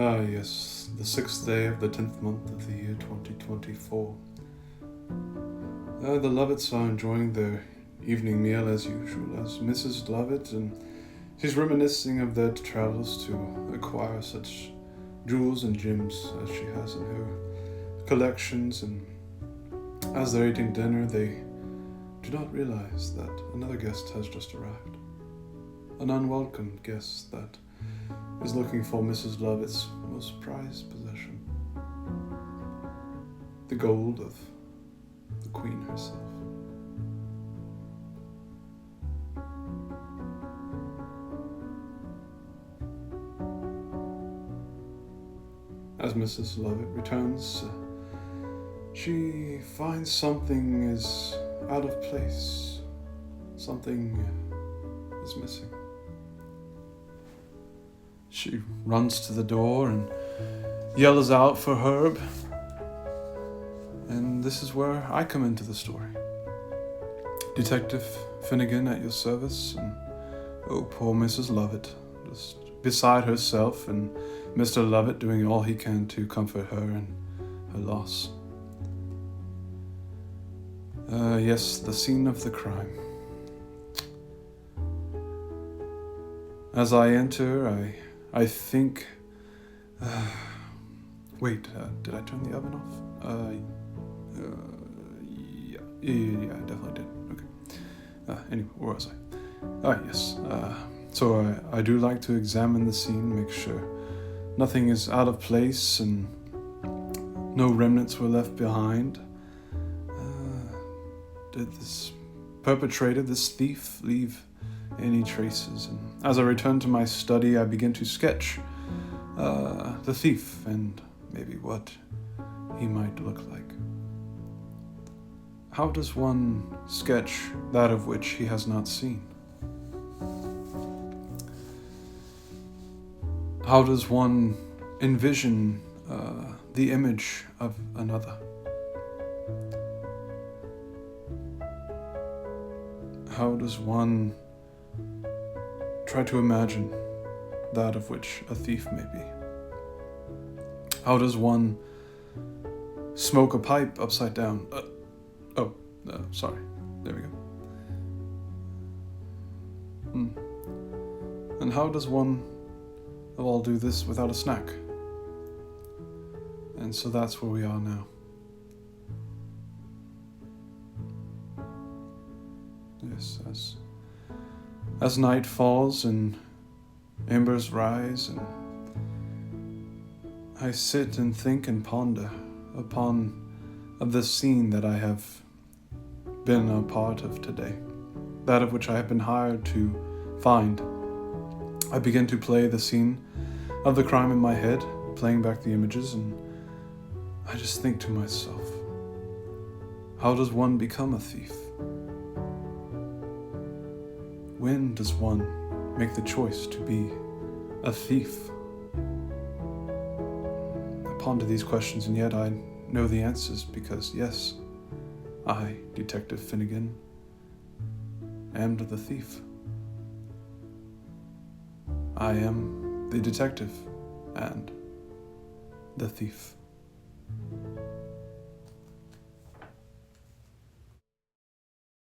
Ah, yes, the 6th day of the 10th month of the year 2024. The Lovitts are enjoying their evening meal as usual, as Mrs. Lovett, and she's reminiscing of their travels to acquire such jewels and gems as she has in her collections, and as they're eating dinner, they do not realize that another guest has just arrived. An unwelcome guest that is looking for Mrs. Lovett's most prized possession, the gold of the Queen herself. As Mrs. Lovett returns, she finds something is out of place. Something is missing. She runs to the door and yells out for Herb. And this is where I come into the story. Detective Finnegan at your service, and oh, poor Mrs. Lovett, just beside herself, and Mr. Lovett doing all he can to comfort her in her loss. Yes, the scene of the crime. As I enter, I think... wait, did I turn the oven off? Yeah, I definitely did. Okay. Anyway, where was I? Yes. So I do like to examine the scene, make sure nothing is out of place and no remnants were left behind. Did this perpetrator, this thief, leave any traces? And as I return to my study, I begin to sketch the thief and maybe what he might look like. How does one sketch that of which he has not seen? How does one envision the image of another? How does one try to imagine that of which a thief may be? How does one smoke a pipe upside down? Sorry. There we go. And how does one of all do this without a snack? And so that's where we are now. Yes, as night falls and embers rise, and I sit and think and ponder upon the scene that I have been a part of today, that of which I have been hired to find. I begin to play the scene of the crime in my head, playing back the images, and I just think to myself, how does one become a thief? When does one make the choice to be a thief? I ponder these questions, and yet I know the answers because, yes, I, Detective Finnegan, am the thief. I am the detective and the thief.